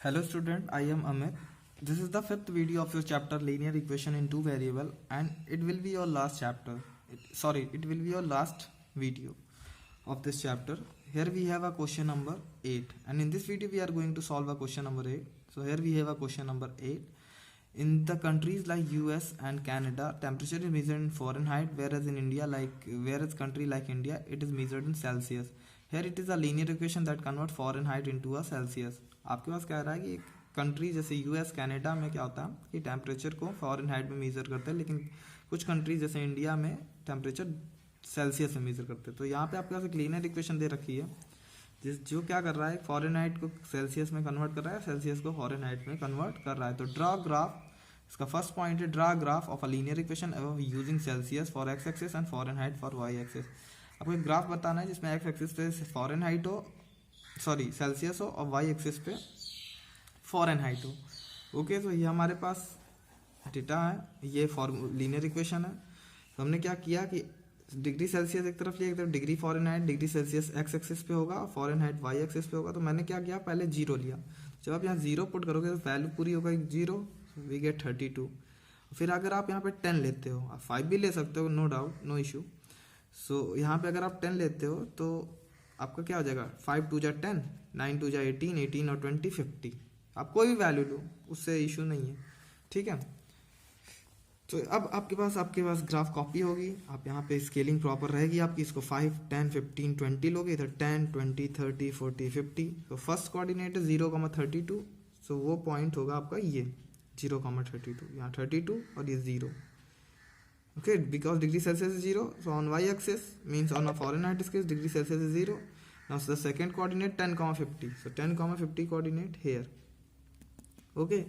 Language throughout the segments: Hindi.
Hello student, I am Amit. This is the fifth video of your chapter linear equation in two variable and it will be your last chapter. It will be your last video of this chapter. Here we have a question number 8 and in this video we are going to solve a question number 8. So here we have a question number 8. In the countries like US and Canada, temperature is measured in Fahrenheit, whereas country like India, it is measured in Celsius. Here it is a linear equation that convert Fahrenheit into a Celsius. आपके पास कह रहा है कि कंट्री जैसे यूएस कनाडा में क्या होता है कि टेम्परेचर को फॉरेनहाइट में मेजर करते हैं, लेकिन कुछ कंट्रीज जैसे इंडिया में टेम्परेचर सेल्सियस में मेजर करते हैं. तो यहाँ पे आपके पास एक लीनियर इक्वेशन दे रखी है जो क्या कर रहा है, फॉरेनहाइट को सेल्सियस में कन्वर्ट कर रहा है, सेल्सियस को फॉरेनहाइट में कन्वर्ट कर रहा है. तो ड्रा ग्राफ, इसका फर्स्ट पॉइंट है draw graph of a linear equation using Celsius for x axis and Fahrenheit for y axis. आपको एक ग्राफ बताना है जिसमें एक्स एक्सिस पे फॉरेनहाइट हो, सेल्सियस हो, और वाई एक्सिस पे फॉरेनहाइट हो. ओके, तो ये हमारे पास डेटा है, ये लीनियर इक्वेशन है. तो हमने क्या किया कि डिग्री सेल्सियस एक तरफ लिया, एक तरफ degree Fahrenheit. Degree Celsius x axis पे होगा, फॉरेनहाइट वाई एक्सिस पे होगा. तो मैंने क्या किया, पहले जीरो लिया. जब आप यहाँ जीरो पुट करोगे तो वैल्यू पूरी होगा जीरो, वी गेट 32. फिर अगर आप यहाँ पे 10 लेते हो, आप 5 भी ले सकते हो, नो डाउट, नो इशू. सो यहाँ पे अगर आप 10 लेते हो तो आपका क्या हो जाएगा, 5 2 जा 10, 9 2 जा 18, 18 और 20 50. आप कोई भी वैल्यू लो, उससे इशू नहीं है, ठीक है. तो अब आपके पास ग्राफ कॉपी होगी. आप यहाँ पे स्केलिंग प्रॉपर रहेगी आपकी. इसको 5 10 15 20 लोगे, इधर 10 20 30 40 50. तो फर्स्ट कोऑर्डिनेट है 0,32. सो वो पॉइंट होगा आपका ये 0,32. यहाँ 32 और ये 0. Okay, because degree Celsius is 0, so on y-axis means on a Fahrenheit scale degree Celsius is 0. Now so the second coordinate 10,50. So 10,50 coordinate here. Okay,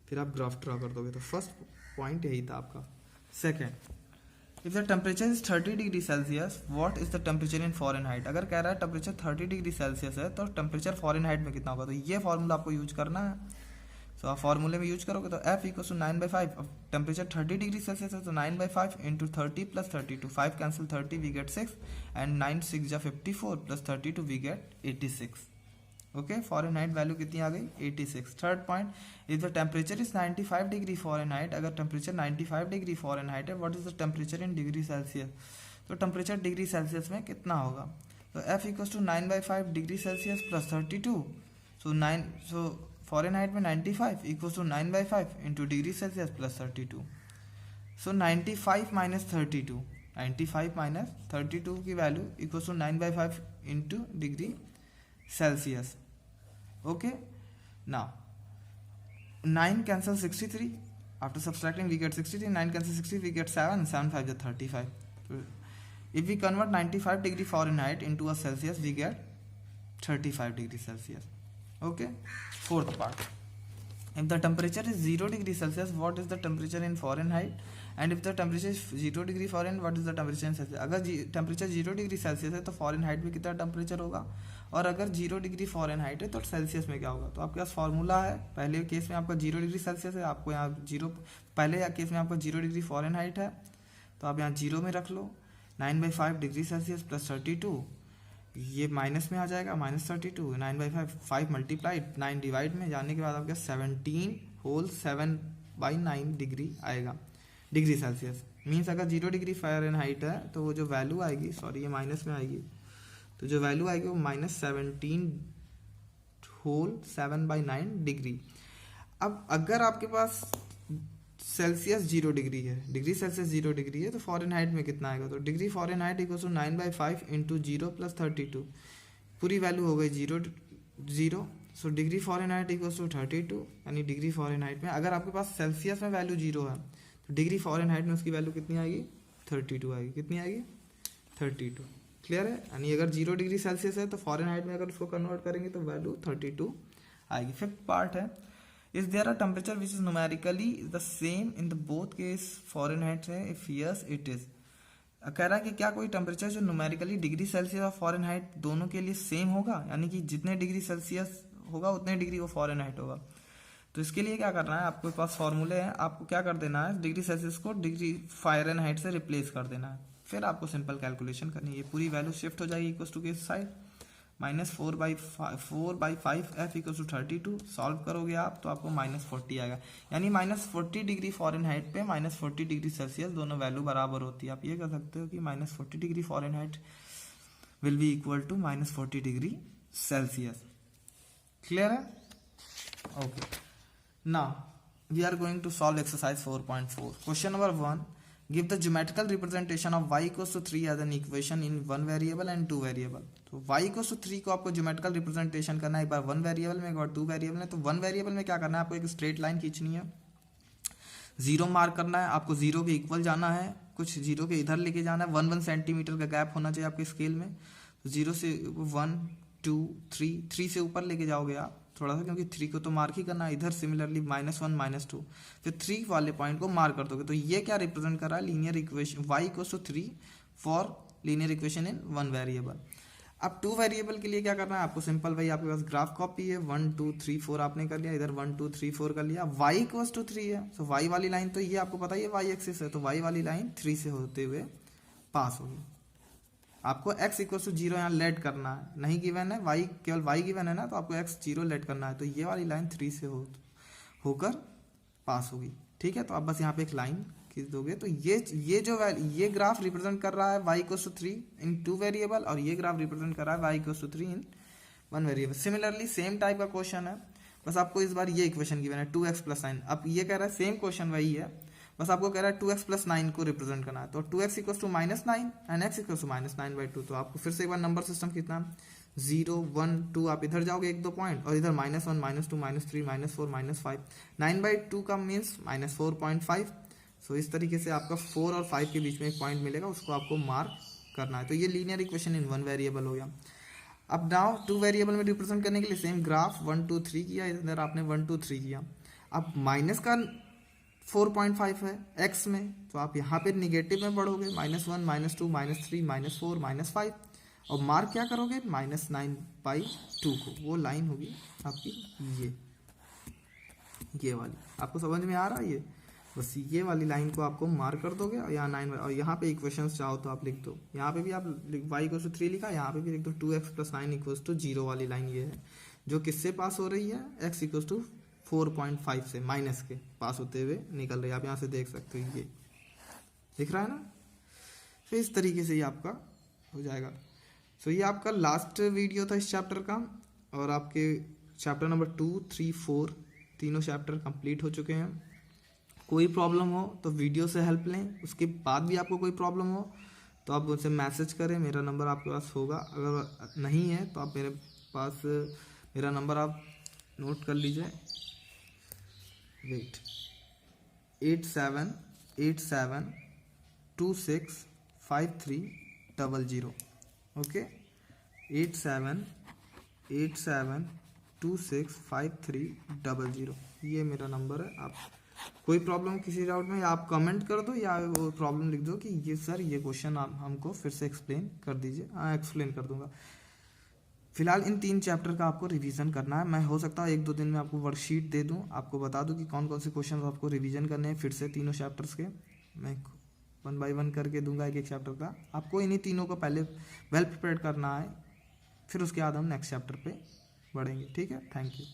फिर आप ग्राफ ड्रा कर दोगे. तो फर्स्ट पॉइंट यही था आपका. Second, if the temperature is 30 degree Celsius, what is the temperature in Fahrenheit. अगर कह रहा है टेम्परेचर 30 डिग्री सेल्सियस है तो टेम्परेचर फॉरेनहाइट में कितना होगा. तो ये फॉर्मूला आपको यूज करना है. तो आप फॉर्मूले में यूज करोगे तो F इक्वल टू 9/5. अब टेम्परेचर 30 डिग्री सेल्सियस है तो 9/5 into 30 plus 32. 5 cancel 30 we get 6 and 9 6 जा 54 plus 32 we get 86. Okay, Fahrenheit value कितनी आ गई, 86. Third point, if the temperature is 95 degree Fahrenheit, अगर टेम्परेचर 95 डिग्री फॉरेनहाइट है, what is the temperature in degree Celsius. तो टेम्परेचर डिग्री सेल्सियस में कितना होगा. तो F equal to 9/5 degree Celsius plus 32. So Fahrenheit में 95 equals to 9/5 into degree Celsius plus 32. So 95 minus 32, 95 minus 32 की value equals to 9/5 into degree Celsius. Okay, now 9 cancel 63. After subtracting we get 63. 9 cancel 60 we get 7. 7 5 is 35. So, if we convert 95 degree Fahrenheit into a Celsius we get 35 degree Celsius. Okay, fourth part, if the temperature is 0 degree Celsius, what is the temperature in Fahrenheit, and if the temperature is 0 degree Fahrenheit, what is the temperature in Celsius. अगर टेम्परेचर 0 डिग्री सेल्सियस है तो फॉरेनहाइट में कितना टेम्परेचर होगा, और अगर 0 डिग्री फॉरेनहाइट है तो सेल्सियस में क्या होगा. तो आपके पास फॉर्मूला है. पहले केस में आपका 0 डिग्री सेल्सियस है, आपको यहाँ 0, पहले केस में आपका 0 डिग्री फॉरेनहाइट है तो आप यहाँ 0 में रख लो. 9/5 डिग्री सेल्सियस प्लस 32, ये माइनस में आ जाएगा, माइनस 32. 9/5 5 मल्टीप्लाइड 9 डिवाइड में जाने के बाद आपका 17 होल 7/9 डिग्री आएगा डिग्री सेल्सियस. मीन्स अगर 0 डिग्री फ़ारेनहाइट है तो वो जो वैल्यू आएगी, सॉरी ये माइनस में आएगी, तो जो वैल्यू आएगी वो -17 होल 7/9 डिग्री. अब अगर आपके पास सेल्सियस 0 डिग्री है, डिग्री सेल्सियस 0 डिग्री है, तो फॉरेनहाइट में कितना आएगा. तो degree Fahrenheit equal to 9/5 into 0 plus 32. पूरी वैल्यू हो गई 0. So degree Fahrenheit equal to 32. यानी डिग्री फॉरेनहाइट में अगर आपके पास सेल्सियस में वैल्यू 0 है तो डिग्री फॉरेनहाइट में उसकी वैल्यू कितनी आएगी, 32 आएगी. कितनी आएगी, 32. क्लियर है. यानी अगर 0 डिग्री सेल्सियस है तो फॉरेनहाइट में अगर उसको कन्वर्ट करेंगे तो वैल्यू 32 आएगी. फिफ्थ पार्ट है, is there a temperature which is numerically the same in the both case Fahrenheit है, if yes it is. कह रहा है कि क्या कोई टेम्परेचर जो न्यूमेरिकली डिग्री सेल्सियस और फॉरेनहाइट दोनों के लिए सेम होगा, यानी कि जितने डिग्री सेल्सियस होगा उतने डिग्री वो फॉरेनहाइट होगा. तो इसके लिए क्या करना है, आपके पास फॉर्मूले हैं, आपको क्या कर देना है, डिग्री सेल्सियस को डिग्री फ़ारेनहाइट से रिप्लेस कर देना है. फिर आपको सिंपल कैलकुलेशन करनी है, ये पूरी वैल्यू शिफ्ट हो जाएगी इक्वल टू के साइड. -4/5f=32। सॉल्व करोगे आप तो आपको -40 आएगा, यानी -40 डिग्री फ़ारेनहाइट पे -40 डिग्री सेल्सियस दोनों वैल्यू बराबर होती है। आप ये कह सकते हो कि -40 degree Fahrenheit will be equal to -40 degree Celsius. Clear है? Okay, now we are going to solve exercise 4.4। Question number 1, give the geometrical representation of y equals to 3 as an equation in 1 variable and 2 variable. तो y इक्वल्स टू 3 को आपको ज्योमेट्रिकल रिप्रेजेंटेशन करना है, एक बार 1 वेरिएबल में, एक बार 2 वेरिएबल में। तो 1 वेरिएबल में क्या करना है, आपको एक स्ट्रेट लाइन खींचनी है, 0 मार्क करना है, आपको 0 के इक्वल जाना है, कुछ 0 के इधर लेके जाना है, 1 सेंटीमीटर का गैप होना चाहिए आपके स्केल में। 0 से 1 2 3 से ऊपर लेके जाओगे आप थोड़ा सा, क्योंकि 3 को तो मार्क ही करना है। इधर सिमिलरली -1 -2, फिर 3 वाले पॉइंट को मार्क कर दोगे। तो ये क्या रिप्रेजेंट कर रहा है, linear equation y equals to 3 for linear equation in 1 variable. अब 2 वेरिएबल के लिए क्या करना है आपको, सिंपल भाई, आपके पास ग्राफ कॉपी है, 1 2 3 4 आपने कर लिया, इधर 1 2 3 4 कर लिया। y इक्वल्स टू 3 है, तो y वाली लाइन तो ये आपको पता ही है y एक्सिस है, तो y वाली लाइन 3 से होते हुए पास होगी। आपको x इक्वल टू 0 यहाँ लेट करना है, नहीं गिवन है, y केवल y गिवन है ना, तो आपको x 0 लेट करना है। तो ये वाली लाइन 3 से होकर पास होगी। ठीक है, तो आप बस यहाँ पे एक लाइन खींच दोगे। तो ये ग्राफ रिप्रेजेंट कर रहा है y equal to 3 in 2 variable, और ये ग्राफ रिप्रेजेंट कर रहा है y equal to 3 in 1 variable. Similarly same type का क्वेश्चन है, बस आपको इस बार ये इक्वेशन गिवन है 2x + 9। अब ये कह रहा है सेम क्वेश्चन वही है, बस आपको कह रहा है 2x + 9 को रिप्रेजेंट करना है। तो 2x equal to -9 and x equal to -9/2। तो आपको फिर से एक बार नंबर सिस्टम कितना, 0 1 2, आप इधर जाओगे 1 2 पॉइंट, और इधर -1 -2 -3 -4 -5। 9/2 का मीन्स -4.5। सो इस तरीके से आपका 4 और 5 के बीच में एक पॉइंट मिलेगा, उसको आपको मार्क करना है। तो ये लीनियर इक्वेशन इन 1 वेरिएबल हो गया। अब नाउ 2 वेरिएबल में रिप्रेजेंट करने के लिए सेम ग्राफ 1 2 3 किया, इधर आपने 1 2 3 किया। अब माइनस का 4.5 है x में, तो आप यहाँ पे निगेटिव में बढ़ोगे, -1 -2 -3 -4 -5, और मार्क क्या करोगे, -9/2 को। वो लाइन होगी आपकी ये वाली। आपको समझ में आ रहा है ये? बस ये वाली लाइन को आपको मार्क कर दोगे, और यहाँ 9, और यहाँ पे इक्वेशंस चाहो तो आप लिख दो। यहाँ पे भी आप y इक्वल टू 3 लिखा, यहाँ पे भी लिख दो 2x + 9 इक्वल टू 0 वाली लाइन ये है, जो किससे पास हो रही है, x इक्वल टू 4.5 से, माइनस के पास होते हुए निकल रही है। आप यहाँ से देख सकते हो, ये दिख रहा है ना। तो इस तरीके से ये आपका हो जाएगा। सो ये आपका लास्ट वीडियो था इस चैप्टर का, और आपके चैप्टर नंबर 2 3 4 तीनों चैप्टर कंप्लीट हो चुके हैं। कोई प्रॉब्लम हो तो वीडियो से हेल्प लें, उसके बाद भी आपको कोई प्रॉब्लम हो तो आप मुझसे मैसेज करें, मेरा नंबर आपके पास होगा। अगर नहीं है तो आप मेरे पास मेरा नंबर आप नोट कर लीजिए, वेट 8787265300। ओके, 8787265300, ये मेरा नंबर है। आप कोई प्रॉब्लम किसी डाउट में, या आप कमेंट कर दो, या वो प्रॉब्लम लिख दो कि ये सर ये क्वेश्चन आप हमको फिर से एक्सप्लेन कर दीजिए। हाँ, एक्सप्लेन कर दूंगा। फिलहाल इन 3 चैप्टर का आपको रिवीजन करना है। मैं हो सकता है 1-2 दिन में आपको वर्कशीट दे दूं, आपको बता दूं कि कौन कौन से क्वेश्चन आपको रिवीजन करने हैं फिर से तीनों चैप्टर्स के। मैं 1 बाय 1 करके दूंगा एक चैप्टर का। आपको इन्हीं तीनों को पहले वेल प्रिपेयर करना है, फिर उसके बाद हम नेक्स्ट चैप्टर पे बढ़ेंगे। ठीक है, थैंक यू।